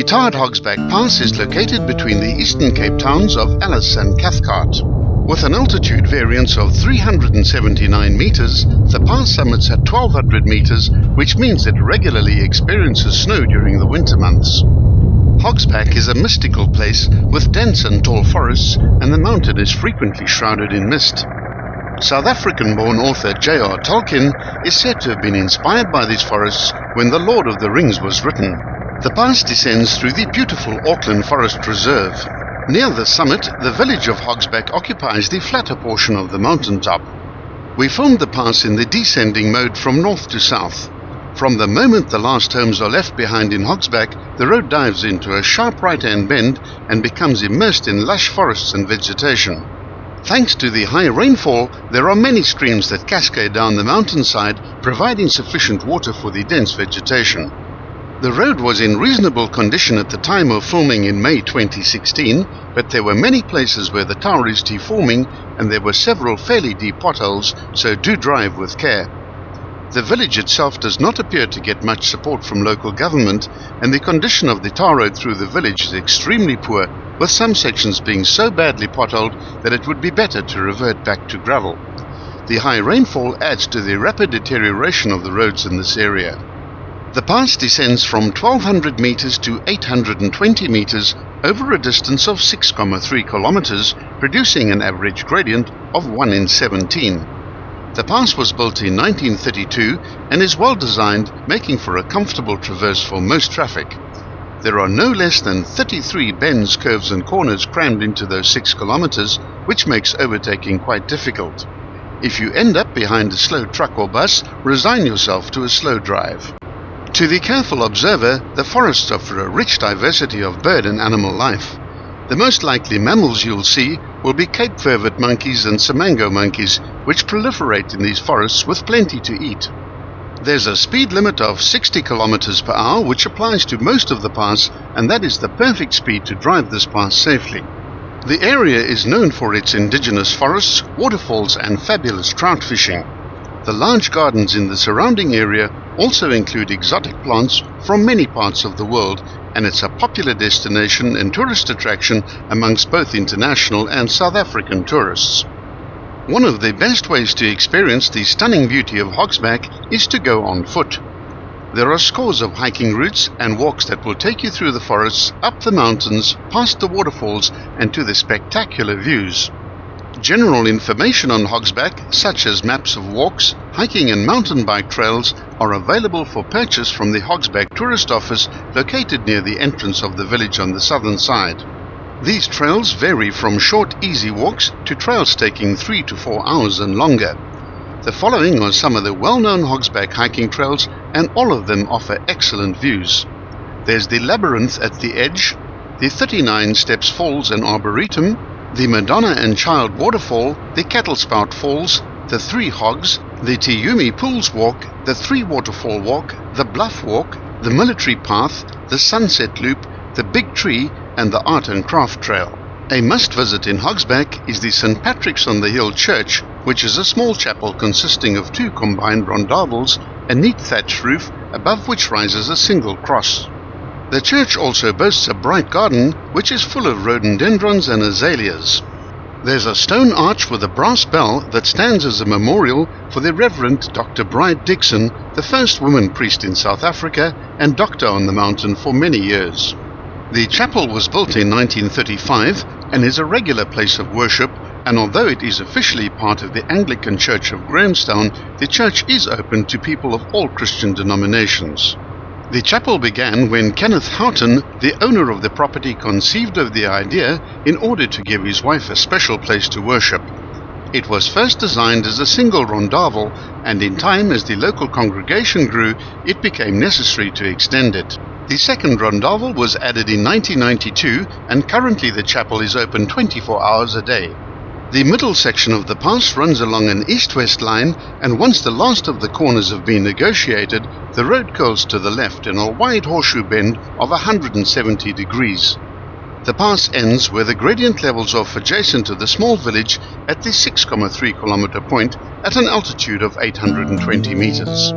retired Hogsback Pass is located between the eastern Cape towns of Alice and Cathcart. With an altitude variance of 379 meters, the pass summits at 1200 meters, which means it regularly experiences snow during the winter months. Hogsback is a mystical place with dense and tall forests, and the mountain is frequently shrouded in mist. South African-born author J.R. Tolkien is said to have been inspired by these forests when The Lord of the Rings was written. The pass descends through the beautiful Auckland Forest Reserve. Near the summit, the village of Hogsback occupies the flatter portion of the mountaintop. We filmed the pass in the descending mode from north to south. From the moment the last homes are left behind in Hogsback, the road dives into a sharp right-hand bend and becomes immersed in lush forests and vegetation. Thanks to the high rainfall, there are many streams that cascade down the mountainside, providing sufficient water for the dense vegetation. The road was in reasonable condition at the time of filming in May 2016, but there were many places where the tar is deforming and there were several fairly deep potholes, so do drive with care. The village itself does not appear to get much support from local government, and the condition of the tar road through the village is extremely poor, with some sections being so badly potholed that it would be better to revert back to gravel. The high rainfall adds to the rapid deterioration of the roads in this area. The pass descends from 1200 meters to 820 meters over a distance of 6.3 kilometers, producing an average gradient of 1 in 17. The pass was built in 1932 and is well designed, making for a comfortable traverse for most traffic. There are no less than 33 bends, curves and corners crammed into those 6 kilometers, which makes overtaking quite difficult. If you end up behind a slow truck or bus, resign yourself to a slow drive. To the careful observer, the forests offer a rich diversity of bird and animal life. The most likely mammals you'll see will be Cape vervet monkeys and Simango monkeys, which proliferate in these forests with plenty to eat. There's a speed limit of 60 km per hour, which applies to most of the pass, and that is the perfect speed to drive this pass safely. The area is known for its indigenous forests, waterfalls and fabulous trout fishing. The large gardens in the surrounding area also include exotic plants from many parts of the world, and it's a popular destination and tourist attraction amongst both international and South African tourists. One of the best ways to experience the stunning beauty of Hogsback is to go on foot. There are scores of hiking routes and walks that will take you through the forests, up the mountains, past the waterfalls and to the spectacular views. General information on Hogsback, such as maps of walks, hiking and mountain bike trails, are available for purchase from the Hogsback Tourist Office located near the entrance of the village on the southern side. These trails vary from short, easy walks to trails taking 3 to 4 hours and longer. The following are some of the well-known Hogsback hiking trails, and all of them offer excellent views. There's the Labyrinth at the Edge, the 39 Steps Falls and Arboretum, the Madonna and Child Waterfall, the Cattlespout Falls, the Three Hogs, the Tiumi Pools Walk, the Three Waterfall Walk, the Bluff Walk, the Military Path, the Sunset Loop, the Big Tree, and the Art and Craft Trail. A must-visit in Hogsback is the St. Patrick's on the Hill Church, which is a small chapel consisting of 2 combined rondavels, a neat thatched roof, above which rises a single cross. The church also boasts a bright garden, which is full of rhododendrons and azaleas. There's a stone arch with a brass bell that stands as a memorial for the Reverend Dr. Bride Dixon, the first woman priest in South Africa and doctor on the mountain for many years. The chapel was built in 1935 and is a regular place of worship, and although it is officially part of the Anglican Church of Grahamstown, the church is open to people of all Christian denominations. The chapel began when Kenneth Houghton, the owner of the property, conceived of the idea in order to give his wife a special place to worship. It was first designed as a single rondavel, and in time, as the local congregation grew, it became necessary to extend it. The second rondavel was added in 1992, and currently the chapel is open 24 hours a day. The middle section of the pass runs along an east-west line, and once the last of the corners have been negotiated, the road curls to the left in a wide horseshoe bend of 170 degrees. The pass ends where the gradient levels off adjacent to the small village at the 6.3 kilometer point at an altitude of 820 meters.